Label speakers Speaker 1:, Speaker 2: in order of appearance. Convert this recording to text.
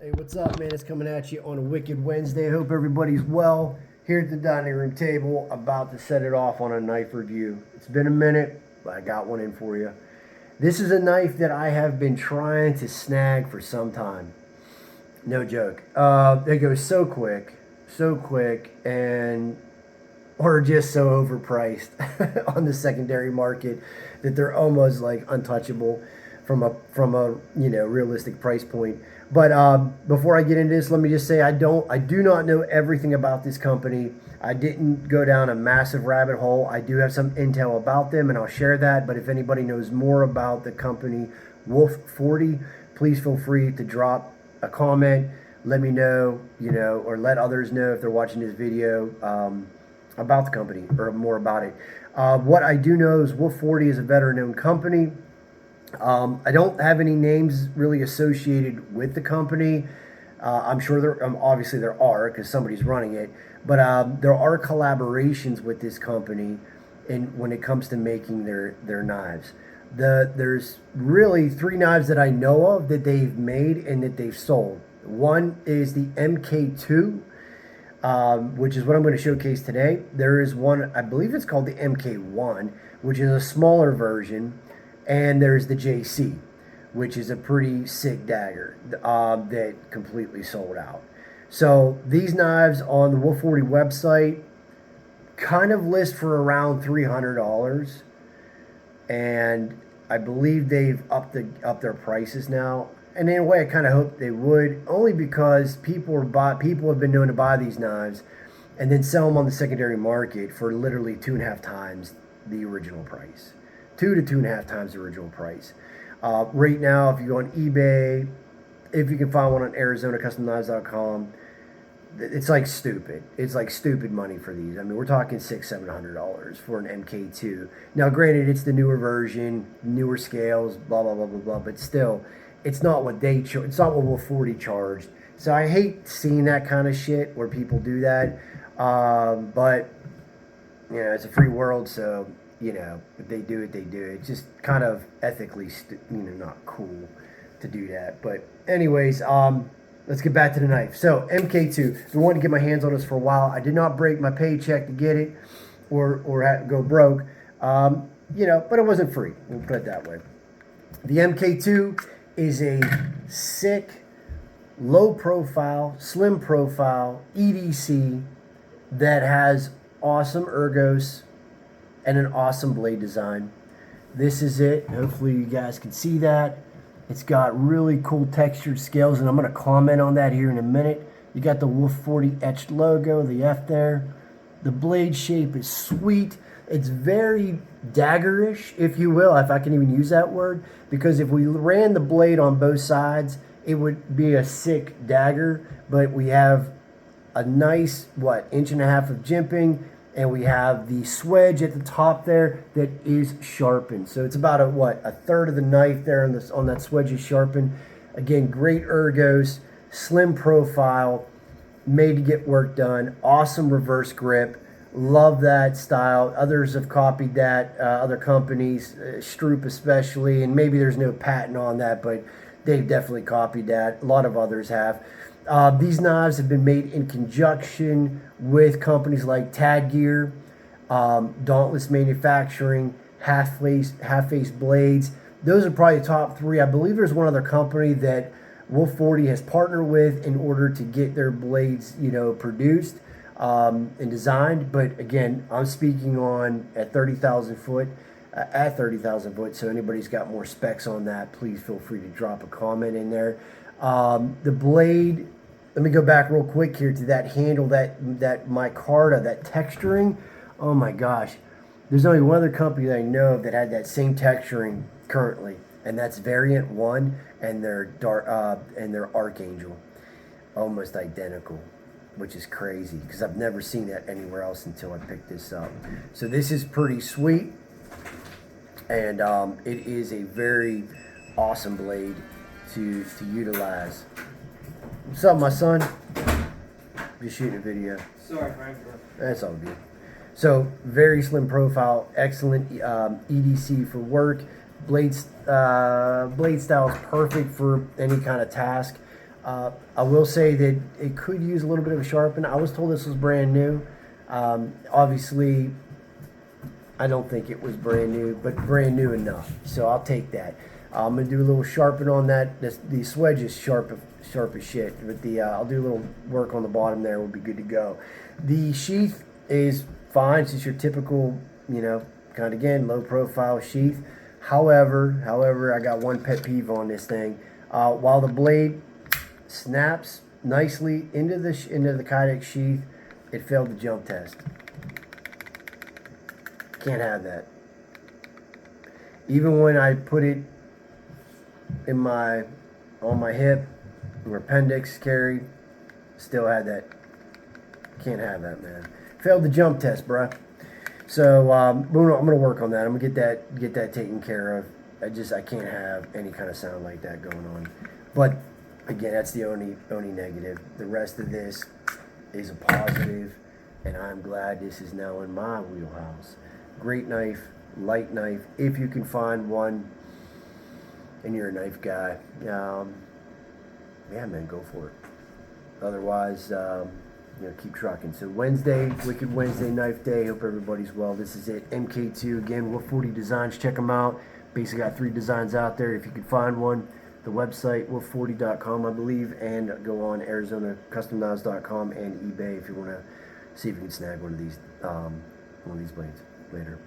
Speaker 1: Hey, what's up, man? It's coming at you on a wicked Wednesday. Hope everybody's well. Here at the dining room table, about to set it off on a knife review. It's been a minute, but I got one in for you. This is a knife that I have been trying to snag for some time. No joke. It goes so quick, and or just so overpriced on the secondary market that they're almost like untouchable from a realistic price point. But before I get into this, let me just say I do not know everything about this company. I didn't go down a massive rabbit hole. I do have some intel about them, and I'll share that. But if anybody knows more about the company Wolf 40, please feel free to drop a comment. Let me know, or let others know if they're watching this video about the company or more about it. What I do know is Wolf 40 is a veteran-owned company. I don't have any names really associated with the company. I'm sure obviously there are because somebody's running it, but there are collaborations with this company when it comes to making their knives. There's really three knives that I know of that they've made and that they've sold. One is the Mkii, which is what I'm going to showcase today. There is one, I believe it's called the Mkii, which is a smaller version. And there's the JC, which is a pretty sick dagger that completely sold out. So these knives on the Wolf 40 website kind of list for around $300, and I believe they've upped their prices now. And in a way, I kind of hope they would, only because people have been known to buy these knives and then sell them on the secondary market for literally 2.5 times the original price. 2 to 2.5 times the original price. Right now, if you go on eBay, if you can find one on ArizonaCustomKnives.com, it's like stupid. It's like stupid money for these. I mean, we're talking $600-700 for an Mkii. Now, granted, it's the newer version, newer scales, blah blah blah blah blah. But still, it's not what it's not what Wolf 40 charged. So I hate seeing that kind of shit where people do that. But it's a free world, so. If they do it, they do it. It's just kind of ethically, not cool to do that. But anyways, let's get back to the knife. So Mkii, been wanting to get my hands on this for a while. I did not break my paycheck to get it, or go broke. But it wasn't free. We'll put it that way. The Mkii is a sick, low profile, slim profile EDC that has awesome ergos and an awesome blade design. This is it. Hopefully you guys can see that. It's got really cool textured scales, and I'm going to comment on that here in a minute. You got the Wolf 40 etched logo, the F there. The blade shape is sweet. It's very daggerish, if you will, if I can even use that word, because if we ran the blade on both sides, it would be a sick dagger, but we have a nice, 1.5 inches of jimping, and we have the swedge at the top there that is sharpened. So it's about a third of the knife there on that swedge is sharpened. Again, great ergos, slim profile, made to get work done. Awesome reverse grip. Love that style. Others have copied that, other companies, Stroop especially, and maybe there's no patent on that, but they've definitely copied that. A lot of others have. These knives have been made in conjunction with companies like Tag Gear, Dauntless Manufacturing, Half Face Blades. Those are probably the top three. I believe there's one other company that Wolf 40 has partnered with in order to get their blades, produced and designed. But again, I'm speaking on at 30,000 foot. At 30,000 foot. So anybody's got more specs on that, please feel free to drop a comment in there. The blade, let me go back real quick here to that handle, that micarta, that texturing. Oh my gosh. There's only one other company that I know of that had that same texturing currently, and that's Variant 1 and their Archangel. Almost identical, which is crazy because I've never seen that anywhere else until I picked this up. So this is pretty sweet, and it is a very awesome blade to utilize. What's up, my son? Just shooting a video.
Speaker 2: Sorry, Frank.
Speaker 1: That's all good. So very slim profile, excellent EDC for work. Blade style is perfect for any kind of task. I will say that it could use a little bit of a sharpen. I was told this was brand new. Obviously, I don't think it was brand new, but brand new enough. So I'll take that. I'm gonna do a little sharpen on that. The swedge is sharp as shit, but I'll do a little work on the bottom there. We'll be good to go. The sheath is fine. It's just your typical, kind of again low profile sheath. However, I got one pet peeve on this thing. While the blade snaps nicely into the Kydex sheath, it failed the jump test. Can't have that. Even when I put it in on my hip or appendix carry, still had that. Can't have that, man. Failed the jump test, bruh. So I'm gonna work on that. I'm gonna get that taken care of. I can't have any kind of sound like that going on. But again, that's the only negative. The rest of this is a positive, and I'm glad this is now in my wheelhouse. Great knife, light knife, if you can find one, and you're a knife guy. Yeah, man, go for it. Otherwise, keep trucking. So Wednesday, Wicked Wednesday Knife Day. Hope everybody's well. This is it. Mkii again. Wolf 40 Designs. Check them out. Basically got 3 designs out there. If you can find one, the website wolf40.com, I believe, and go on ArizonaCustomKnives.com and eBay if you want to see if you can snag one of these blades later.